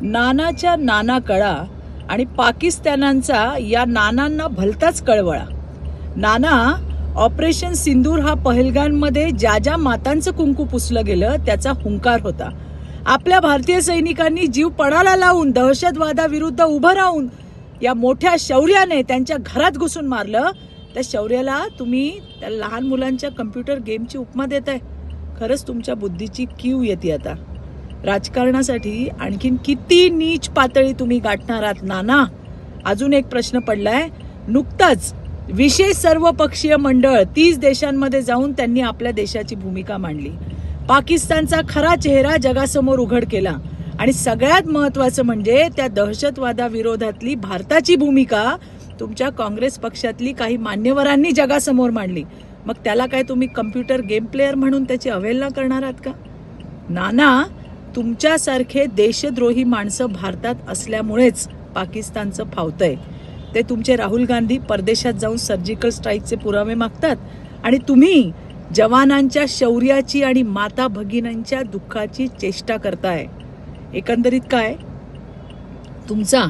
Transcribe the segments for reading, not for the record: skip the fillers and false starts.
नानाच्या नाना कळा आणि पाकिस्तानांचा या नानांना भलताच कळवळा. नाना ऑपरेशन सिंदूर हा पहलगाममध्ये ज्या ज्या मातांचं कुंकू पुसलं गेलं त्याचा हुंकार होता. आपल्या भारतीय सैनिकांनी जीव पणाला लावून दहशतवादाविरुद्ध उभं राहून या मोठ्या शौर्याने त्यांच्या घरात घुसून मारलं. त्या शौर्याला तुम्ही त्या लहान मुलांच्या कम्प्युटर गेमची उपमा देताय. खरंच तुमच्या बुद्धीची कीव येते. आता राजकारणासाठी आणखीन किती नीच पातळी तुम्ही गाठणार आहात नाना? अजून एक प्रश्न पडलाय. नुकताच विशेष सर्वपक्षीय मंडळ 30 देशांमध्ये जाऊन त्यांनी आपल्या देशाची भूमिका मांडली. पाकिस्तानचा खरा चेहरा जगासमोर उघड केला आणि सगळ्यात महत्त्वाचं म्हणजे त्या दहशतवादाविरोधातली भारताची भूमिका तुमच्या काँग्रेस पक्षातली काही मान्यवरांनी जगासमोर मांडली. मग त्याला काय तुम्ही कम्प्युटर गेम प्लेअर म्हणून त्याची अवहेलना करणार आहात का? नाना, तुमच्यासारखे देशद्रोही माणसं भारतात असल्यामुळेच पाकिस्तानचं फावतंय. ते तुमचे राहुल गांधी परदेशात जाऊन सर्जिकल स्ट्राईकचे पुरावे मागतात आणि तुम्ही जवानांच्या शौर्याची आणि माता भगिनींच्या दुःखाची चेष्टा करताय. एकंदरीत काय, तुमचा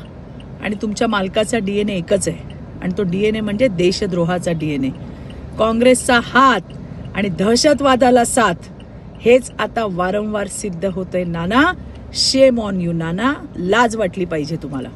आणि तुमच्या मालकाचा DNA एकच आहे आणि तो DNA म्हणजे देशद्रोहाचा DNA. काँग्रेसचा हात आणि दहशतवादाला साथ हेच आता वारंवार सिद्ध होतंय. नाना, शेम ऑन यू नाना. लाज वाटली पाहिजे तुम्हाला.